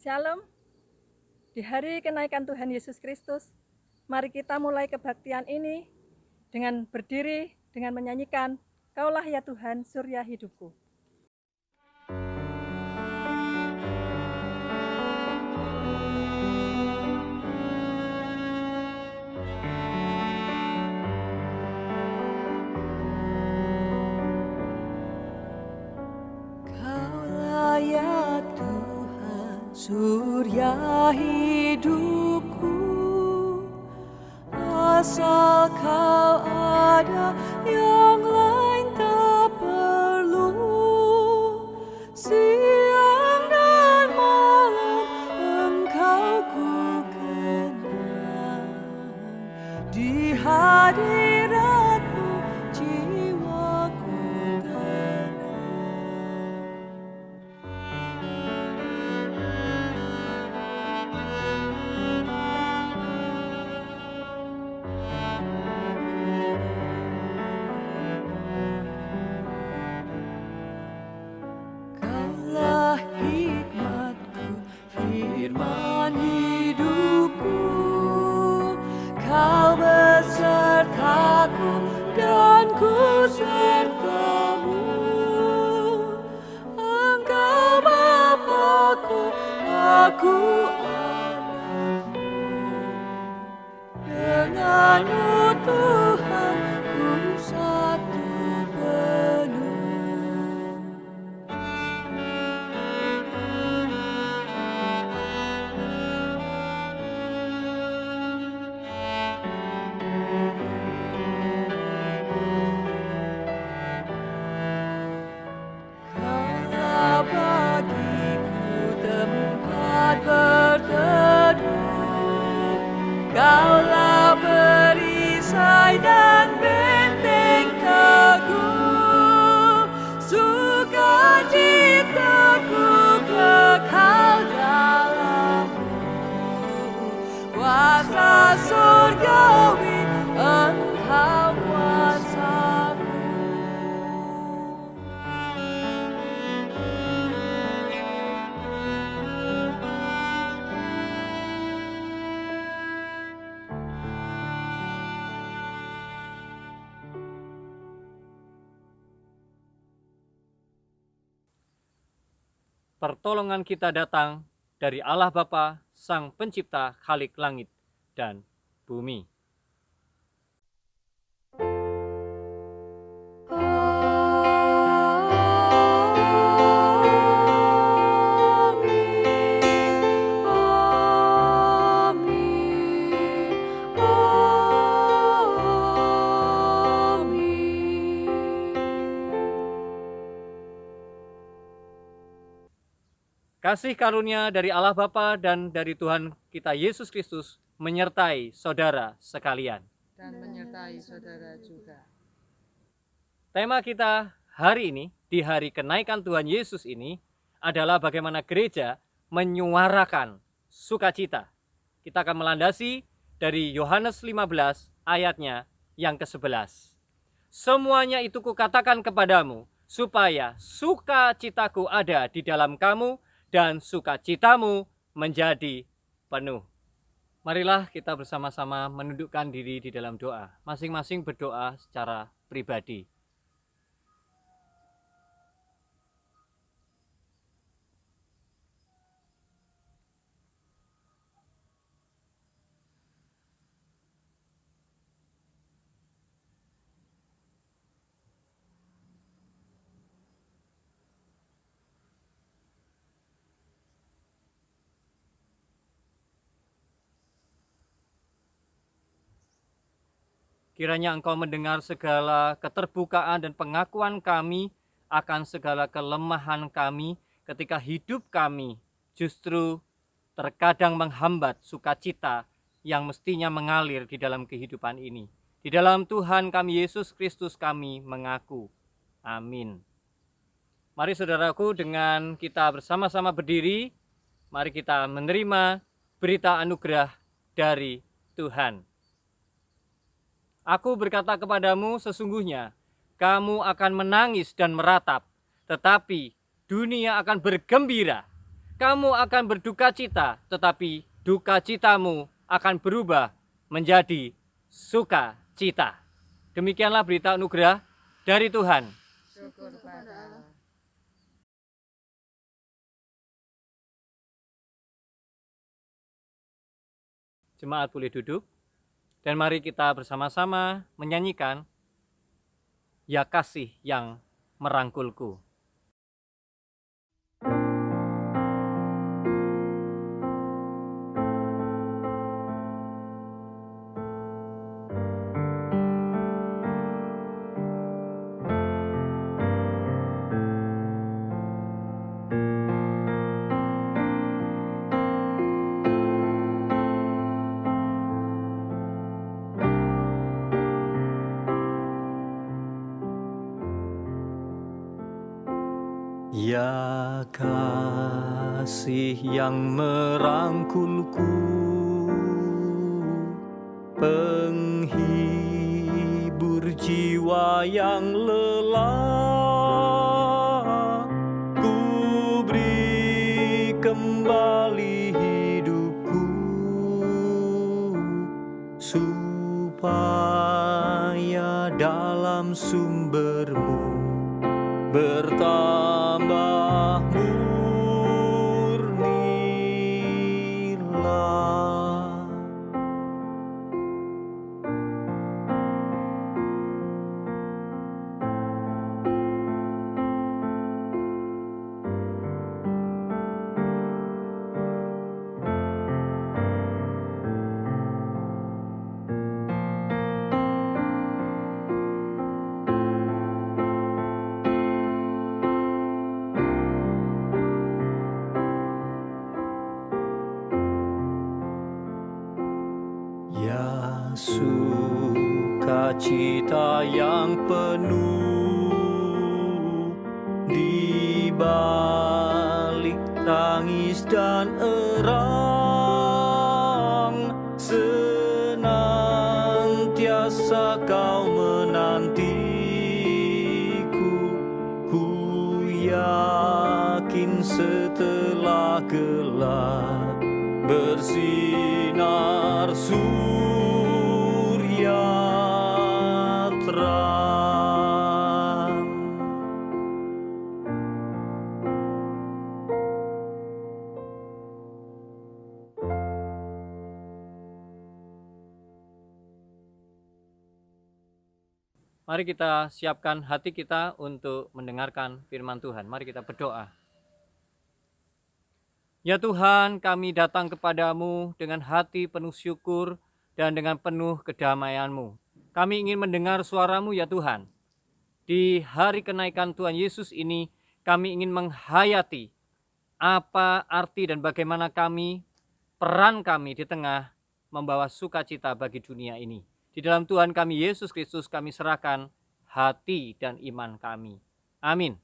Shalom, di hari kenaikan Tuhan Yesus Kristus, mari kita mulai kebaktian ini dengan berdiri, dengan menyanyikan, Kaulah ya Tuhan, surya hidupku. Kaulah ya Tuhan, surya hidupku, asal Kau ada, yang lain tak perlu. Siang dan malam Engkau ku kenang, di hadirat-Mu jiwaku tenang. Kaulah hikmatku, firman hidupku, Kau besertaku dan ku sertamu. Engkau Bapa-Ku, aku anak-Mu. Denganmu Tuhan, ku satu penuh. Kaulah bagiku tempat berteduh, Kaulah perisai dan benteng teguh, sukacitaku kekal dalam-Mu, kuasa surgawi Engkau kuasaku. Pertolongan kita datang dari Allah Bapa, Sang Pencipta Khalik langit dan bumi. Kasih karunia dari Allah Bapa dan dari Tuhan kita Yesus Kristus menyertai saudara sekalian. Dan menyertai saudara juga. Tema kita hari ini, di hari kenaikan Tuhan Yesus ini, adalah bagaimana gereja menyuarakan sukacita. Kita akan melandasi dari Yohanes 15 ayatnya yang ke-11. Semuanya itu kukatakan kepadamu, supaya sukacitaku ada di dalam kamu, dan sukacitamu menjadi penuh. Marilah kita bersama-sama menundukkan diri di dalam doa. Masing-masing berdoa secara pribadi. Kiranya Engkau mendengar segala keterbukaan dan pengakuan kami akan segala kelemahan kami ketika hidup kami justru terkadang menghambat sukacita yang mestinya mengalir di dalam kehidupan ini. Di dalam Tuhan kami Yesus Kristus kami mengaku. Amin. Mari saudaraku, dengan kita bersama-sama berdiri, mari kita menerima berita anugerah dari Tuhan. Aku berkata kepadamu, sesungguhnya kamu akan menangis dan meratap, tetapi dunia akan bergembira. kamu akan berduka cita, tetapi duka citamu akan berubah menjadi sukacita. Demikianlah berita anugerah dari Tuhan. Syukur pada Allah. Jemaat boleh duduk, dan mari kita bersama-sama menyanyikan Ya Kasih yang Merangkulku. Ya kasih yang merangkulku, penghibur jiwa yang lelah, ku beri kembali hidupku, supaya dalam sumbermu bertambah murnilah. Ya sukacita yang penuh di balik tangis dan erang, senantiasa kau menantiku. Ku yakin setelah gelap bersinar surya terang. Mari kita siapkan hati kita untuk mendengarkan firman Tuhan. Mari kita berdoa. Ya Tuhan, kami datang kepadamu dengan hati penuh syukur dan dengan penuh kedamaian-Mu. Kami ingin mendengar suara-Mu ya Tuhan. Di hari kenaikan Tuhan Yesus ini, kami ingin menghayati apa arti dan bagaimana peran kami di tengah membawa sukacita bagi dunia ini. Di dalam Tuhan kami Yesus Kristus kami serahkan hati dan iman kami. Amin.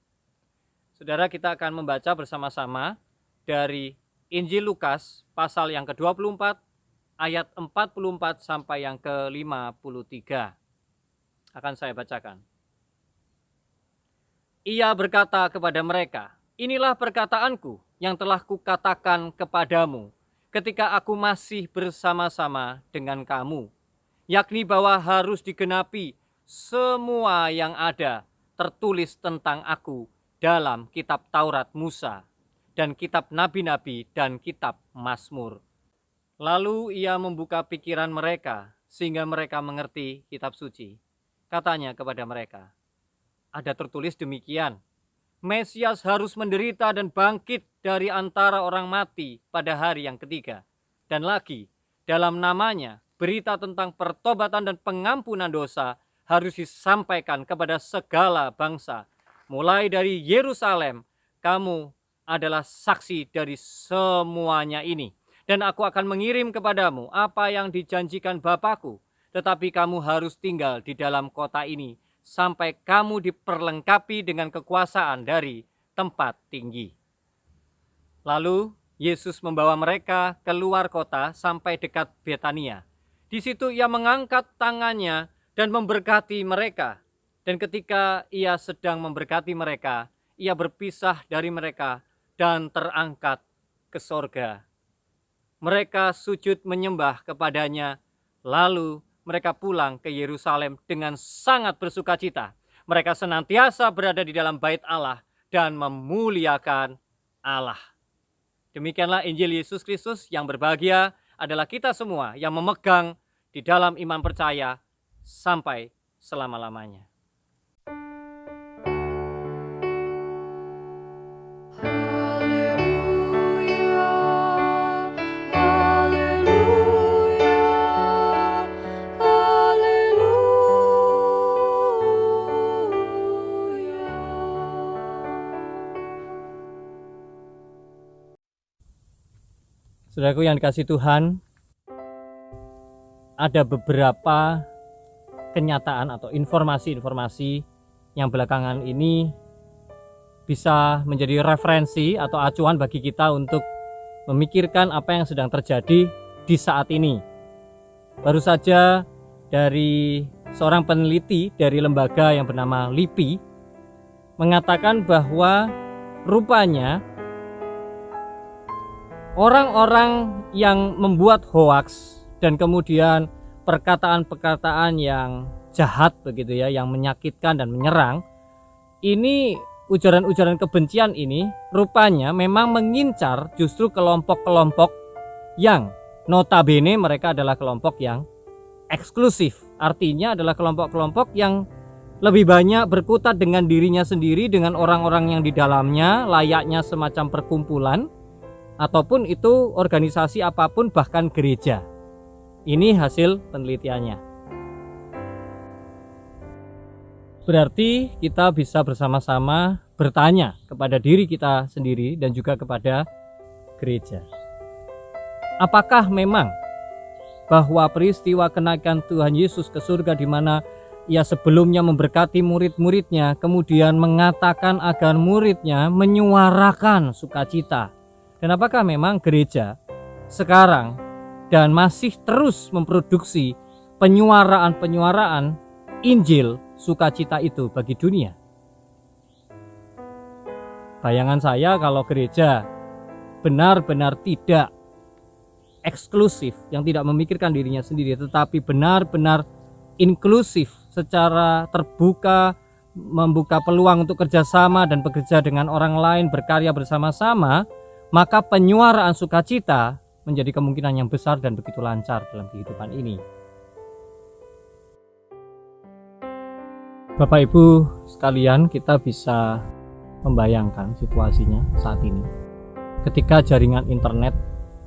Saudara, kita akan membaca bersama-sama dari Injil Lukas pasal yang ke-24 ayat 44 sampai yang ke-53. Akan saya bacakan. Ia berkata kepada mereka, "Inilah perkataanku yang telah kukatakan kepadamu ketika aku masih bersama-sama dengan kamu, yakni bahwa harus digenapi semua yang ada tertulis tentang aku dalam kitab Taurat Musa dan kitab nabi-nabi dan kitab Mazmur." Lalu ia membuka pikiran mereka sehingga mereka mengerti kitab suci. Katanya kepada mereka, "Ada tertulis demikian, Mesias harus menderita dan bangkit dari antara orang mati pada hari yang ketiga. Dan lagi, dalam namanya berita tentang pertobatan dan pengampunan dosa harus disampaikan kepada segala bangsa. Mulai dari Yerusalem, kamu adalah saksi dari semuanya ini. Dan aku akan mengirim kepadamu apa yang dijanjikan Bapakku, tetapi kamu harus tinggal di dalam kota ini sampai kamu diperlengkapi dengan kekuasaan dari tempat tinggi." Lalu Yesus membawa mereka keluar kota sampai dekat Betania. Di situ ia mengangkat tangannya dan memberkati mereka. Dan ketika ia sedang memberkati mereka, ia berpisah dari mereka dan terangkat ke sorga. Mereka sujud menyembah kepadanya, lalu mereka pulang ke Yerusalem dengan sangat bersukacita. Mereka senantiasa berada di dalam bait Allah dan memuliakan Allah. Demikianlah Injil Yesus Kristus. Yang berbahagia adalah kita semua yang memegang di dalam iman percaya sampai selama-lamanya. Saudaraku yang dikasihi Tuhan, ada beberapa kenyataan atau informasi-informasi yang belakangan ini bisa menjadi referensi atau acuan bagi kita untuk memikirkan apa yang sedang terjadi di saat ini. Baru saja dari seorang peneliti dari lembaga yang bernama LIPI mengatakan bahwa rupanya orang-orang yang membuat hoaks dan kemudian perkataan-perkataan yang jahat begitu ya, yang menyakitkan dan menyerang, ini ujaran-ujaran kebencian ini rupanya memang mengincar justru kelompok-kelompok yang notabene mereka adalah kelompok yang eksklusif. Artinya adalah kelompok-kelompok yang lebih banyak berkutat dengan dirinya sendiri, dengan orang-orang yang di dalamnya, layaknya semacam perkumpulan ataupun itu organisasi apapun, bahkan gereja. Ini hasil penelitiannya. Berarti kita bisa bersama-sama bertanya kepada diri kita sendiri dan juga kepada gereja. Apakah memang bahwa peristiwa kenaikan Tuhan Yesus ke surga, di mana ia sebelumnya memberkati murid-muridnya, kemudian mengatakan agar muridnya menyuarakan sukacita, dan apakah memang gereja sekarang dan masih terus memproduksi penyuaraan-penyuaraan Injil sukacita itu bagi dunia? Bayangan saya kalau gereja benar-benar tidak eksklusif, yang tidak memikirkan dirinya sendiri, tetapi benar-benar inklusif, secara terbuka, membuka peluang untuk kerjasama dan bekerja dengan orang lain, berkarya bersama-sama, maka penyuaraan sukacita menjadi kemungkinan yang besar dan begitu lancar dalam kehidupan ini. Bapak Ibu sekalian, kita bisa membayangkan situasinya saat ini. Ketika jaringan internet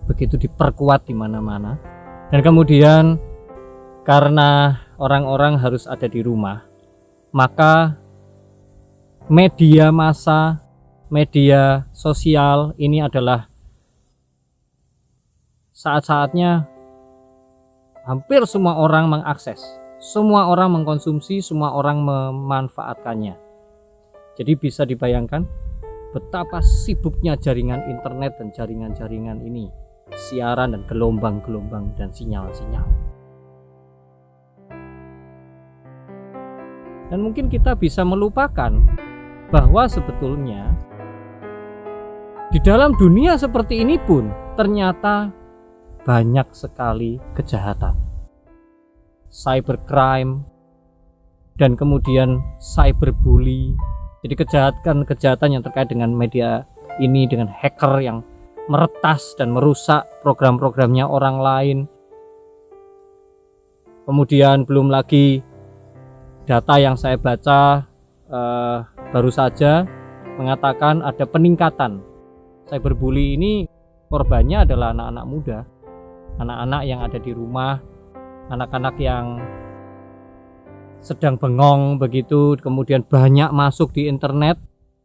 begitu diperkuat di mana-mana, dan kemudian karena orang-orang harus ada di rumah, maka media massa, media sosial ini adalah saat-saatnya hampir semua orang mengakses, semua orang mengkonsumsi, semua orang memanfaatkannya. Jadi bisa dibayangkan betapa sibuknya jaringan internet dan jaringan-jaringan ini, siaran dan gelombang-gelombang dan sinyal-sinyal. Dan mungkin kita bisa melupakan bahwa sebetulnya di dalam dunia seperti ini pun ternyata banyak sekali kejahatan, cybercrime, dan kemudian cyberbully. Jadi kejahatan-kejahatan yang terkait dengan media ini, dengan hacker yang meretas dan merusak program-programnya orang lain. Kemudian belum lagi data yang saya baca baru saja mengatakan ada peningkatan cyberbully ini, korbannya adalah anak-anak muda, anak-anak yang ada di rumah, anak-anak yang sedang bengong begitu, kemudian banyak masuk di internet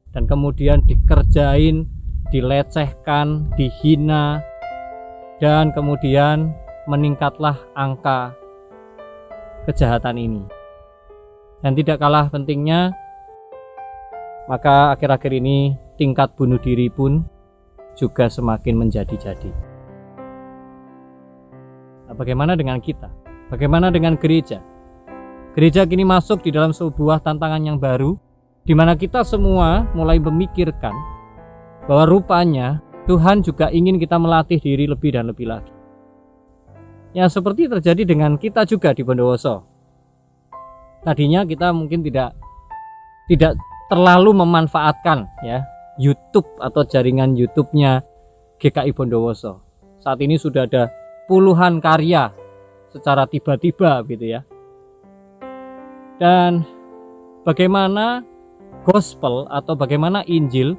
dan kemudian dikerjain, dilecehkan, dihina, dan kemudian meningkatlah angka kejahatan ini. Dan tidak kalah pentingnya, maka akhir-akhir ini tingkat bunuh diri pun juga semakin menjadi-jadi. Nah, bagaimana dengan kita? Bagaimana dengan gereja? Gereja kini masuk di dalam sebuah tantangan yang baru, di mana kita semua mulai memikirkan bahwa rupanya Tuhan juga ingin kita melatih diri lebih dan lebih lagi. Yang seperti terjadi dengan kita juga di Bondowoso. Tadinya kita mungkin tidak terlalu memanfaatkan ya YouTube atau jaringan YouTube-nya GKI Bondowoso. Saat ini sudah ada puluhan karya secara tiba-tiba gitu ya. Dan bagaimana gospel atau bagaimana Injil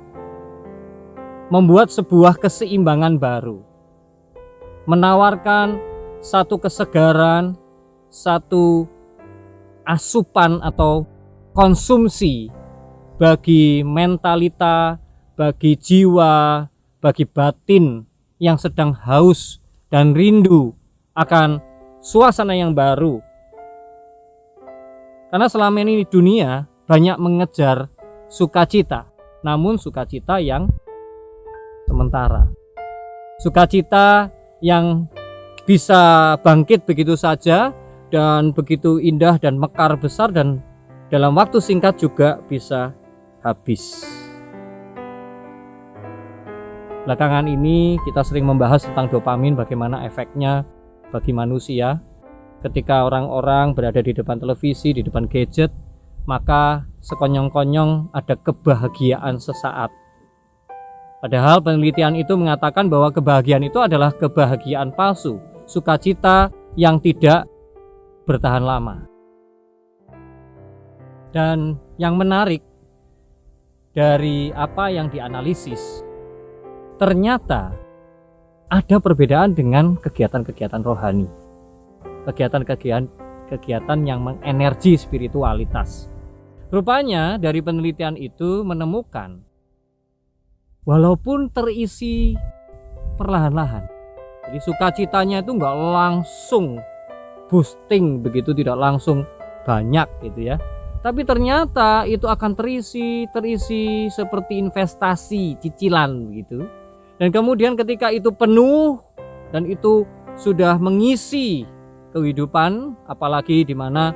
membuat sebuah keseimbangan baru, menawarkan satu kesegaran, satu asupan atau konsumsi bagi mentalita, bagi jiwa, bagi batin yang sedang haus dan rindu akan suasana yang baru. Karena selama ini dunia banyak mengejar sukacita, namun sukacita yang sementara. Sukacita yang bisa bangkit begitu saja dan begitu indah dan mekar besar dan dalam waktu singkat juga bisa habis. Belakangan ini kita sering membahas tentang dopamin, bagaimana efeknya bagi manusia. Ketika orang-orang berada di depan televisi, di depan gadget, maka sekonyong-konyong ada kebahagiaan sesaat. Padahal penelitian itu mengatakan bahwa kebahagiaan itu adalah kebahagiaan palsu, sukacita yang tidak bertahan lama. Dan yang menarik dari apa yang dianalisis, ternyata ada perbedaan dengan kegiatan-kegiatan rohani, kegiatan yang mengenergi spiritualitas. Rupanya dari penelitian itu menemukan walaupun terisi perlahan-lahan, jadi sukacitanya itu nggak langsung boosting begitu, tidak langsung banyak gitu ya, tapi ternyata itu akan terisi seperti investasi cicilan begitu. Dan kemudian ketika itu penuh dan itu sudah mengisi kehidupan, apalagi di mana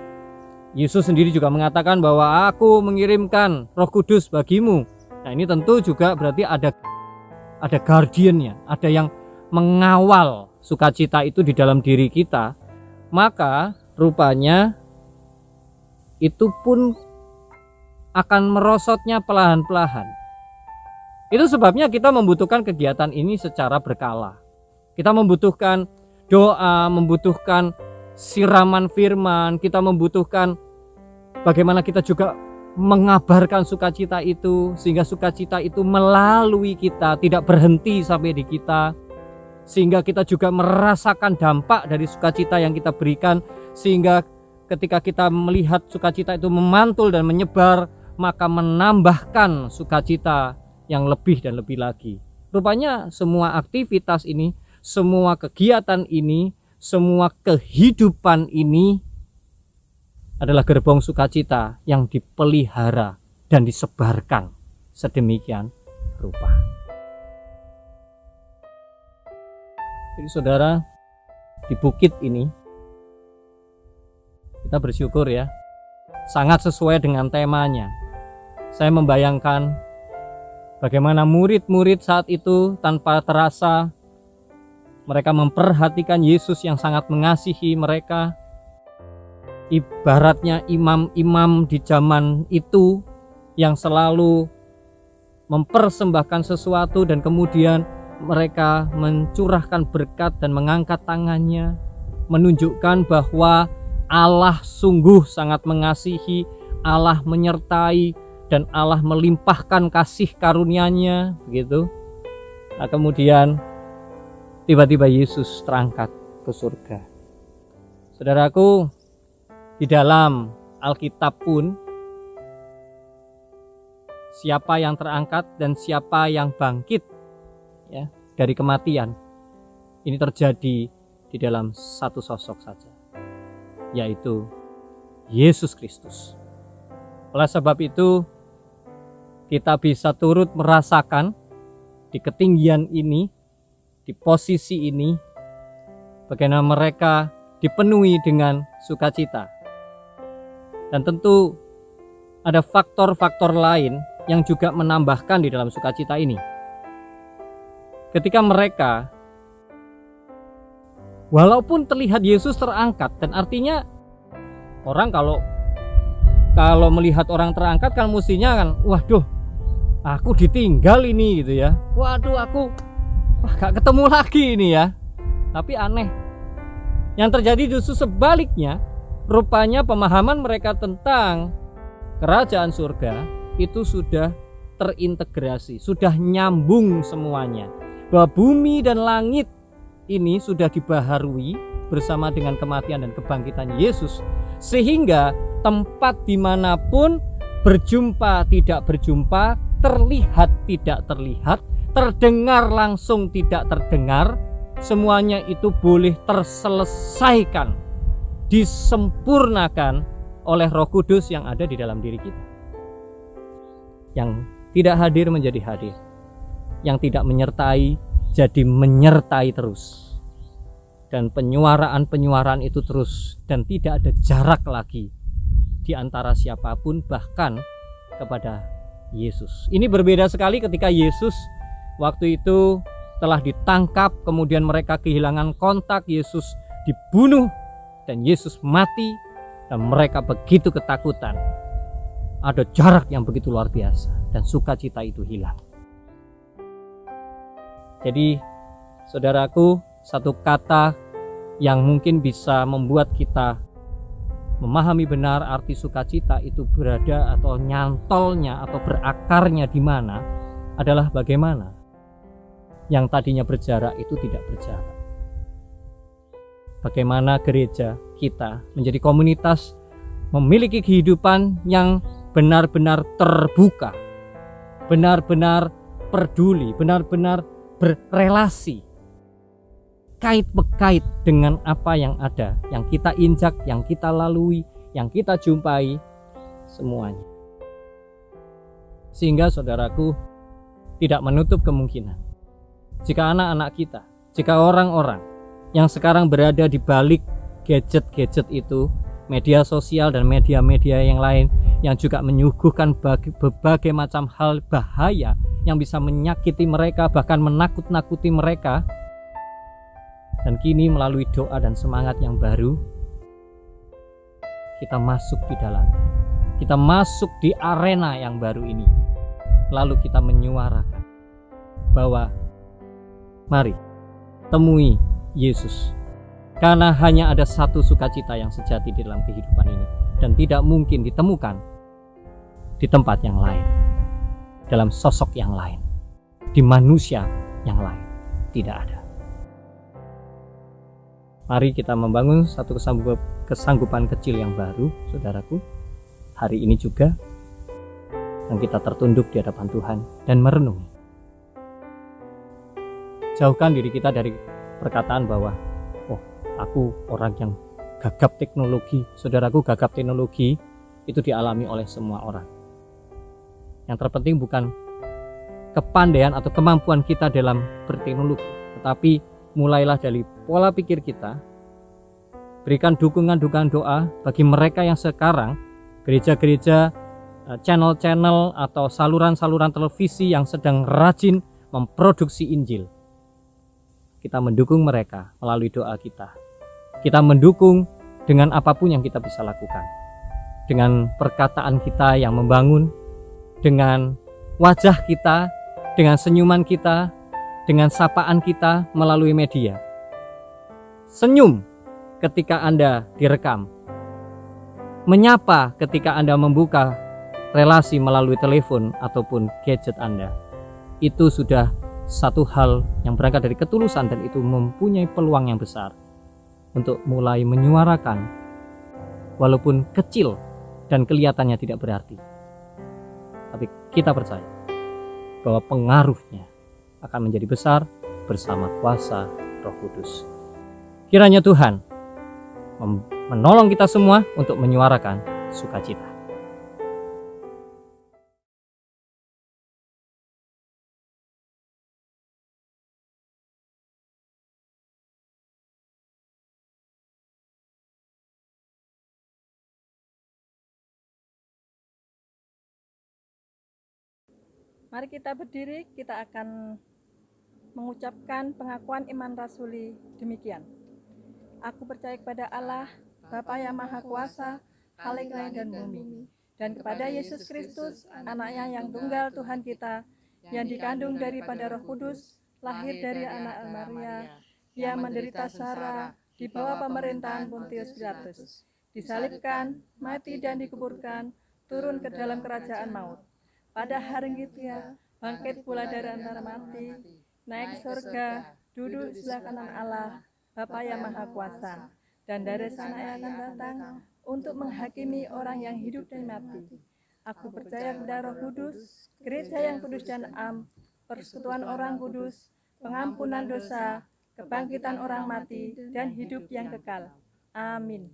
Yesus sendiri juga mengatakan bahwa aku mengirimkan Roh Kudus bagimu. Nah, ini tentu juga berarti ada guardian-nya, ada yang mengawal sukacita itu di dalam diri kita. Maka rupanya itu pun akan merosotnya perlahan-lahan. Itu sebabnya kita membutuhkan kegiatan ini secara berkala. Kita membutuhkan doa, membutuhkan siraman firman, kita membutuhkan bagaimana kita juga mengabarkan sukacita itu, sehingga sukacita itu melalui kita, tidak berhenti sampai di kita, sehingga kita juga merasakan dampak dari sukacita yang kita berikan, sehingga ketika kita melihat sukacita itu memantul dan menyebar, maka menambahkan sukacita yang lebih dan lebih lagi. Rupanya semua aktivitas ini, semua kegiatan ini, semua kehidupan ini adalah gerbong sukacita yang dipelihara dan disebarkan sedemikian rupa. Jadi saudara, di bukit ini kita bersyukur ya, sangat sesuai dengan temanya. Saya membayangkan bagaimana murid-murid saat itu tanpa terasa mereka memperhatikan Yesus yang sangat mengasihi mereka. Ibaratnya imam-imam di zaman itu yang selalu mempersembahkan sesuatu dan kemudian mereka mencurahkan berkat dan mengangkat tangannya, menunjukkan bahwa Allah sungguh sangat mengasihi, Allah menyertai, dan Allah melimpahkan kasih karunia-Nya begitu. Nah, kemudian tiba-tiba Yesus terangkat ke surga. Saudaraku, di dalam Alkitab pun siapa yang terangkat dan siapa yang bangkit ya dari kematian ini terjadi di dalam satu sosok saja, yaitu Yesus Kristus. Oleh sebab itu kita bisa turut merasakan di ketinggian ini, di posisi ini, bagaimana mereka dipenuhi dengan sukacita. Dan tentu ada faktor-faktor lain yang juga menambahkan di dalam sukacita ini. ketika mereka, walaupun terlihat Yesus terangkat, dan artinya orang kalau melihat orang terangkat kan mestinya kan, waduh, aku ditinggal ini gitu ya. Waduh, aku gak ketemu lagi ini ya. Tapi aneh, yang terjadi justru sebaliknya. Rupanya pemahaman mereka tentang kerajaan surga itu sudah terintegrasi, sudah nyambung semuanya. Bahwa bumi dan langit ini sudah dibaharui bersama dengan kematian dan kebangkitan Yesus, sehingga tempat dimanapun berjumpa tidak berjumpa, terlihat tidak terlihat, terdengar langsung tidak terdengar, semuanya itu boleh terselesaikan, disempurnakan oleh Roh Kudus yang ada di dalam diri kita. Yang tidak hadir menjadi hadir, yang tidak menyertai jadi menyertai terus, dan penyuaraan itu terus, dan tidak ada jarak lagi di antara siapapun, bahkan kepada Yesus. Ini berbeda sekali ketika Yesus waktu itu telah ditangkap, kemudian mereka kehilangan kontak, Yesus dibunuh dan Yesus mati, dan mereka begitu ketakutan. Ada jarak yang begitu luar biasa, dan sukacita itu hilang. Jadi saudaraku, satu kata yang mungkin bisa membuat kita memahami benar arti sukacita itu berada atau nyantolnya atau berakarnya di mana adalah bagaimana yang tadinya berjarak itu tidak berjarak. Bagaimana gereja kita menjadi komunitas memiliki kehidupan yang benar-benar terbuka, benar-benar peduli, benar-benar berrelasi, kait bekait dengan apa yang ada, yang kita injak, yang kita lalui, yang kita jumpai, semuanya. Sehingga saudaraku, tidak menutup kemungkinan jika anak-anak kita, jika orang-orang yang sekarang berada di balik gadget-gadget itu, media sosial dan media-media yang lain yang juga menyuguhkan berbagai macam hal bahaya yang bisa menyakiti mereka, bahkan menakut-nakuti mereka. Dan kini melalui doa dan semangat yang baru, kita masuk di dalam, kita masuk di arena yang baru ini. Lalu kita menyuarakan bahwa mari temui Yesus, karena hanya ada satu sukacita yang sejati di dalam kehidupan ini, dan tidak mungkin ditemukan di tempat yang lain, dalam sosok yang lain, di manusia yang lain. Tidak ada. Mari kita membangun satu kesanggupan kecil yang baru, saudaraku, hari ini juga, yang kita tertunduk di hadapan Tuhan dan merenungi. Jauhkan diri kita dari perkataan bahwa aku orang yang gagap teknologi. Saudaraku, gagap teknologi itu dialami oleh semua orang. Yang terpenting bukan kepandaian atau kemampuan kita dalam berteknologi, tetapi mulailah dari pola pikir kita. Berikan dukungan doa bagi mereka yang sekarang gereja-gereja, channel-channel atau saluran-saluran televisi yang sedang rajin memproduksi Injil. Kita mendukung mereka melalui doa kita. Kita mendukung dengan apapun yang kita bisa lakukan. Dengan perkataan kita yang membangun, dengan wajah kita, dengan senyuman kita, dengan sapaan kita melalui media. Senyum ketika Anda direkam. Menyapa ketika Anda membuka relasi melalui telepon ataupun gadget Anda. Itu sudah satu hal yang berangkat dari ketulusan, dan itu mempunyai peluang yang besar untuk mulai menyuarakan, walaupun kecil dan kelihatannya tidak berarti, tapi kita percaya bahwa pengaruhnya akan menjadi besar bersama kuasa Roh Kudus. Kiranya Tuhan menolong kita semua untuk menyuarakan sukacita. Mari kita berdiri, kita akan mengucapkan pengakuan iman rasuli demikian. Aku percaya kepada Allah, Bapa yang Maha Kuasa, Khalik langit dan bumi, dan kepada Yesus Kristus, anaknya yang tunggal Tuhan kita, yang dikandung daripada Roh Kudus, lahir dari anak Maria, ia menderita secara di bawah pemerintahan Pontius Pilatus, disalibkan, mati dan dikuburkan, turun ke dalam kerajaan maut. Pada hari ketiga, bangkit pula dari antara mati, naik ke surga, duduk di sebelah kanan Allah, Bapa yang Maha Kuasa, dan dari sana ia akan datang untuk menghakimi orang yang hidup dan mati. Aku percaya kepada Roh Kudus, gereja yang kudus dan am, persekutuan orang kudus, pengampunan dosa, kebangkitan orang mati, dan hidup yang kekal. Amin.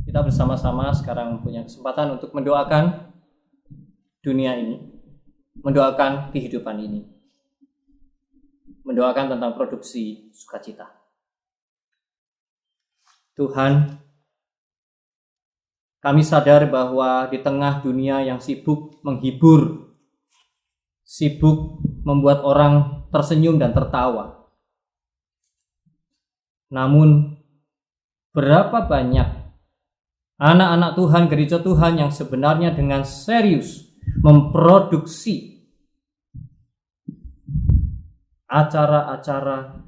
Kita bersama-sama sekarang punya kesempatan untuk mendoakan dunia ini, mendoakan kehidupan ini, mendoakan tentang produksi sukacita. Tuhan, kami sadar bahwa di tengah dunia yang sibuk menghibur, sibuk membuat orang tersenyum dan tertawa, namun berapa banyak anak-anak Tuhan, gereja Tuhan yang sebenarnya dengan serius memproduksi acara-acara,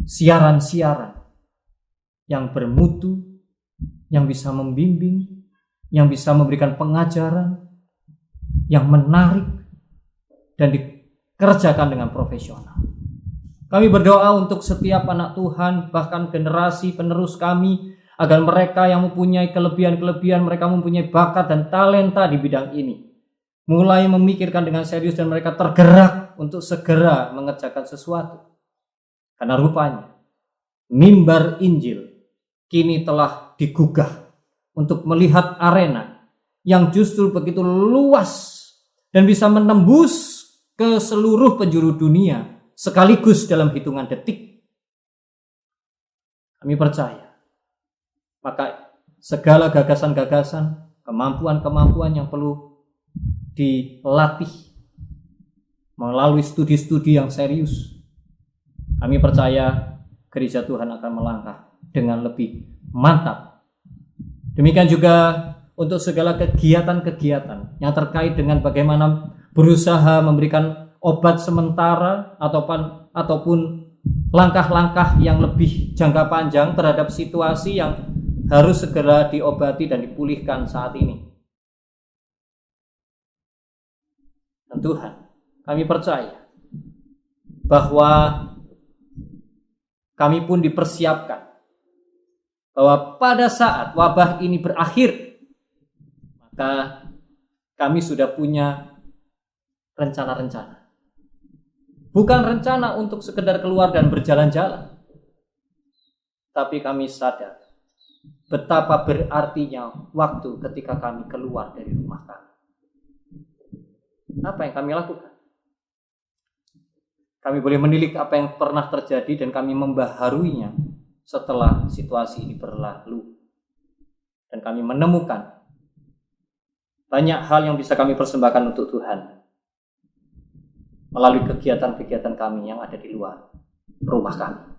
siaran-siaran yang bermutu, yang bisa membimbing, yang bisa memberikan pengajaran, yang menarik, dan dikerjakan dengan profesional. Kami berdoa untuk setiap anak Tuhan, bahkan generasi penerus kami, agar mereka yang mempunyai kelebihan-kelebihan, mereka mempunyai bakat dan talenta di bidang ini, mulai memikirkan dengan serius dan mereka tergerak untuk segera mengerjakan sesuatu. Karena rupanya mimbar Injil kini telah digugah untuk melihat arena yang justru begitu luas dan bisa menembus ke seluruh penjuru dunia sekaligus dalam hitungan detik. Kami percaya, maka segala gagasan-gagasan, kemampuan-kemampuan yang perlu dilatih melalui studi-studi yang serius, kami percaya gereja Tuhan akan melangkah dengan lebih mantap. Demikian juga untuk segala kegiatan-kegiatan yang terkait dengan bagaimana berusaha memberikan obat sementara ataupun langkah-langkah yang lebih jangka panjang terhadap situasi yang harus segera diobati dan dipulihkan saat ini. Dan Tuhan, kami percaya bahwa kami pun dipersiapkan bahwa pada saat wabah ini berakhir, maka kami sudah punya rencana-rencana. Bukan rencana untuk sekedar keluar dan berjalan-jalan, tapi kami sadar betapa berartinya waktu ketika kami keluar dari rumah kami. Apa yang kami lakukan? Kami boleh menilik apa yang pernah terjadi dan kami membaharuinya setelah situasi ini berlalu. Dan kami menemukan banyak hal yang bisa kami persembahkan untuk Tuhan melalui kegiatan-kegiatan kami yang ada di luar rumah kami.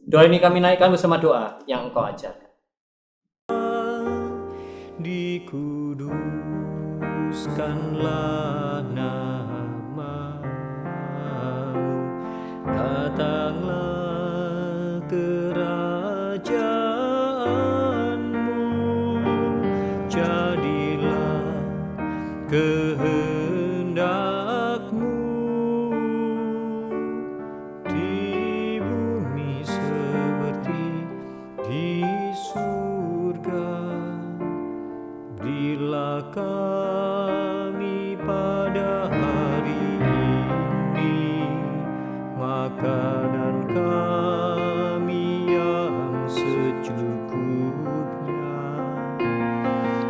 Doa ini kami naikkan bersama doa yang Engkau ajarkan. Dikuduskanlah namamu, datanglah kerajaanmu, jadilah kehendakmu di bumi seperti di surga. Berilah kami pada hari ini makanan kami yang secukupnya,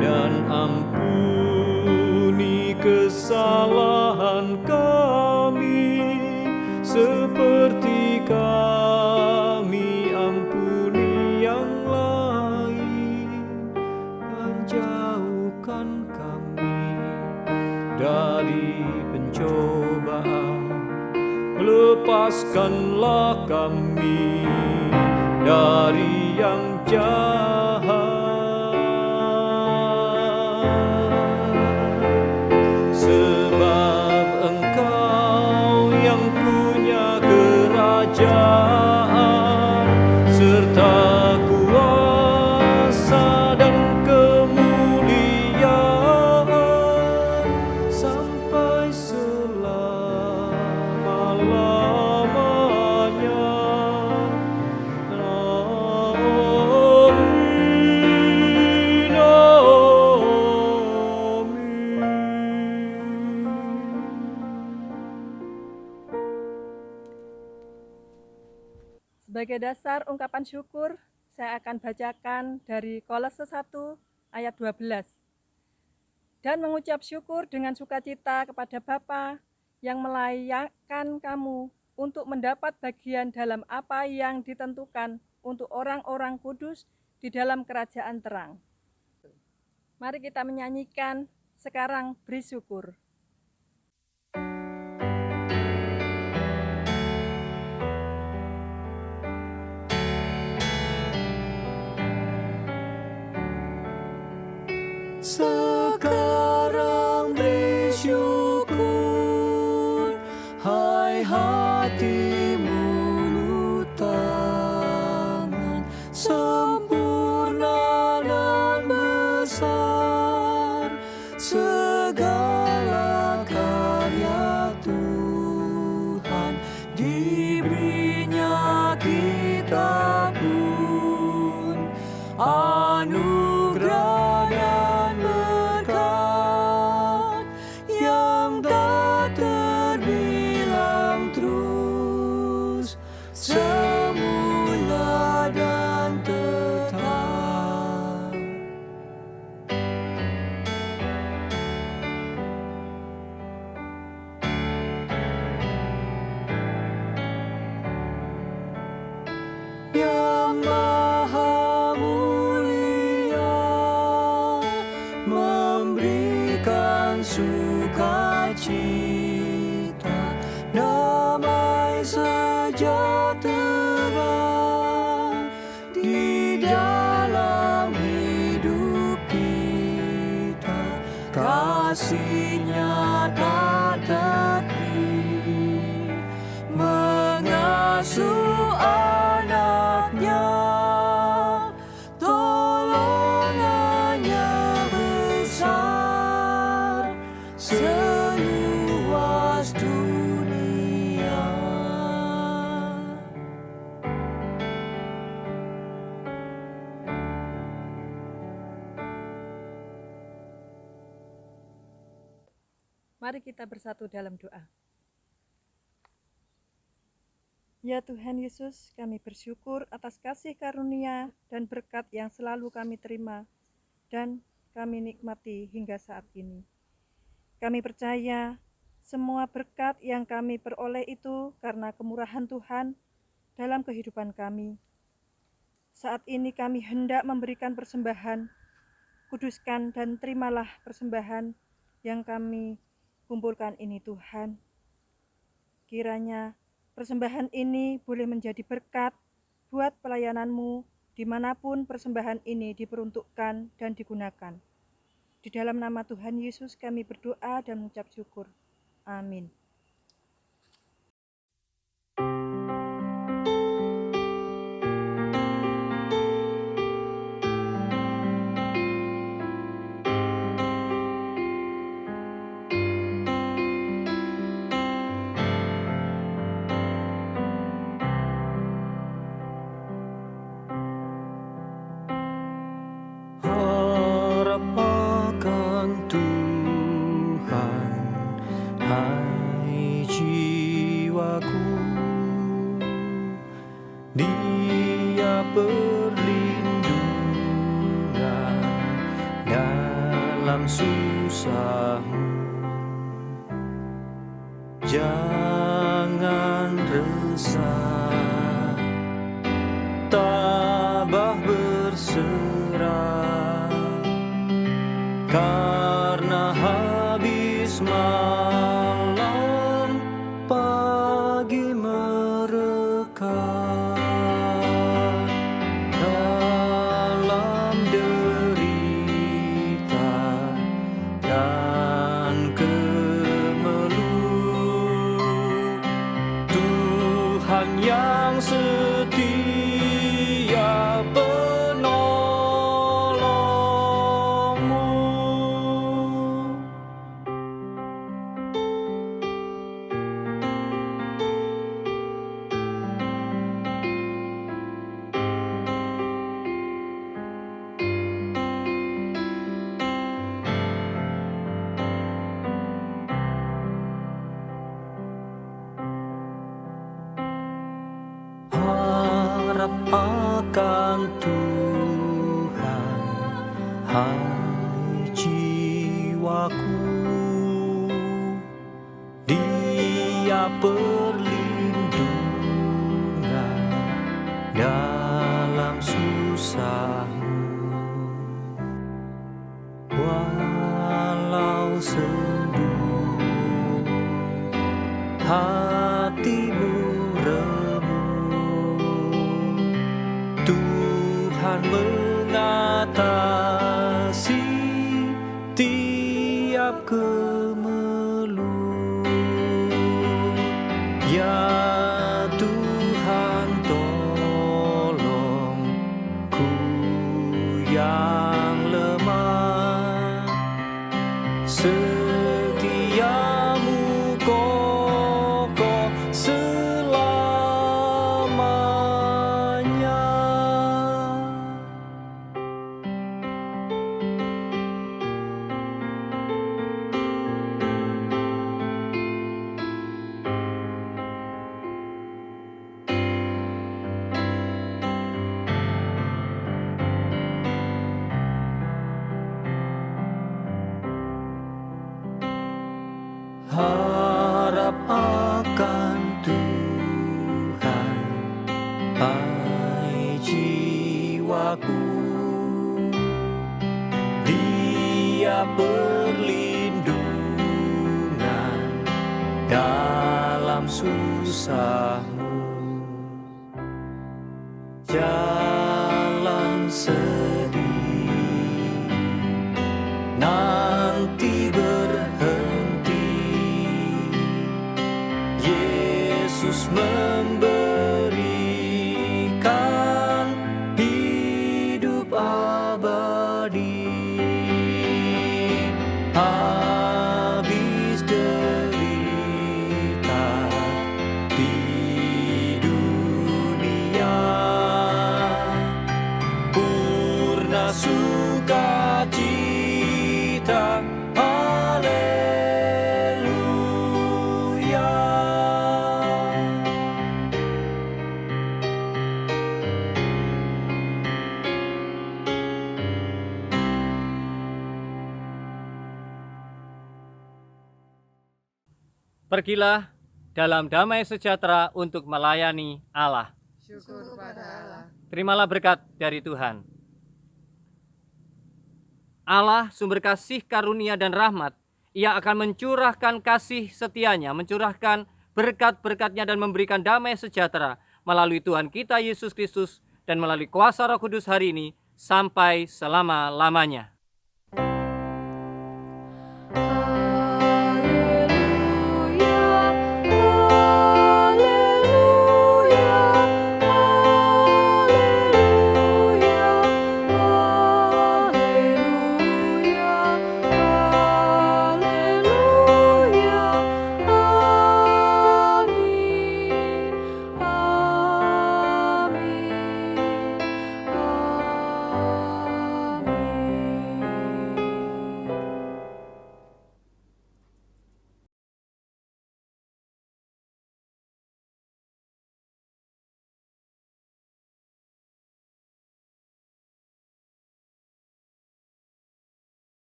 dan ampuni kesalahan kami seperti kami ampuni yang lain, dan jauhkan kami dari pencobaan, lepaskanlah kami dari yang jahat. Sebab Engkau yang punya kerajaan serta kuasa dan kemuliaan sampai selama-lamanya. Amin, amin. Sebagai dasar ungkapan syukur, saya akan bacakan dari Kolose 1 ayat 12. Dan mengucap syukur dengan sukacita kepada Bapa yang melayakkan kamu untuk mendapat bagian dalam apa yang ditentukan untuk orang-orang kudus di dalam kerajaan terang. Mari kita menyanyikan Sekarang Beri Syukur. Sekarang beri syukur, hai hati mulut tangan, sempurna dan besar segala karya Tuhan, diberinya kita pun anugerah dan berkat yang tak terbilang terus, semula dan tetap. Yang Maha Mulia memberikan sukacita, damai sejahtera di dalam hidup kita, kasih-Nya tak terhenti, mengasuh anak-Nya, tolongannya besar seluas dunia. Mari kita bersatu dalam doa. Ya Tuhan Yesus, kami bersyukur atas kasih karunia dan berkat yang selalu kami terima dan kami nikmati hingga saat ini. Kami percaya semua berkat yang kami peroleh itu karena kemurahan Tuhan dalam kehidupan kami. Saat ini kami hendak memberikan persembahan, kuduskan dan terimalah persembahan yang kami kumpulkan ini Tuhan. Kiranya persembahan ini boleh menjadi berkat buat pelayanan-Mu dimanapun persembahan ini diperuntukkan dan digunakan. Di dalam nama Tuhan Yesus kami berdoa dan mengucap syukur. Amin. Harap akan Tuhan, hai jiwaku, Dia perlindungan dalam susahmu. Jangan resah, tabah berserah, karena habis malam pagi Hai jiwaku, Dia perlindungan dalam susahmu. Walau sendiri hatimu remuk, Tuhan mengatasi tiap kemelut. Ya Tuhan, tolongku yang lemah, setiamu kokoh selamanya. Harap akan Tuhan, hai jiwaku, Dia perlindungan dalam susahmu. Jalan sedih nanti berhenti, Yesus memberikan hidup abadi. Habis derita di dunia, purna sukacita. Haleluya. Pergilah dalam damai sejahtera untuk melayani Allah. Syukur pada Allah. Terimalah berkat dari Tuhan. Allah sumber kasih karunia dan rahmat, Ia akan mencurahkan kasih setianya, mencurahkan berkat-berkatnya dan memberikan damai sejahtera melalui Tuhan kita Yesus Kristus dan melalui kuasa Roh Kudus hari ini sampai selama-lamanya.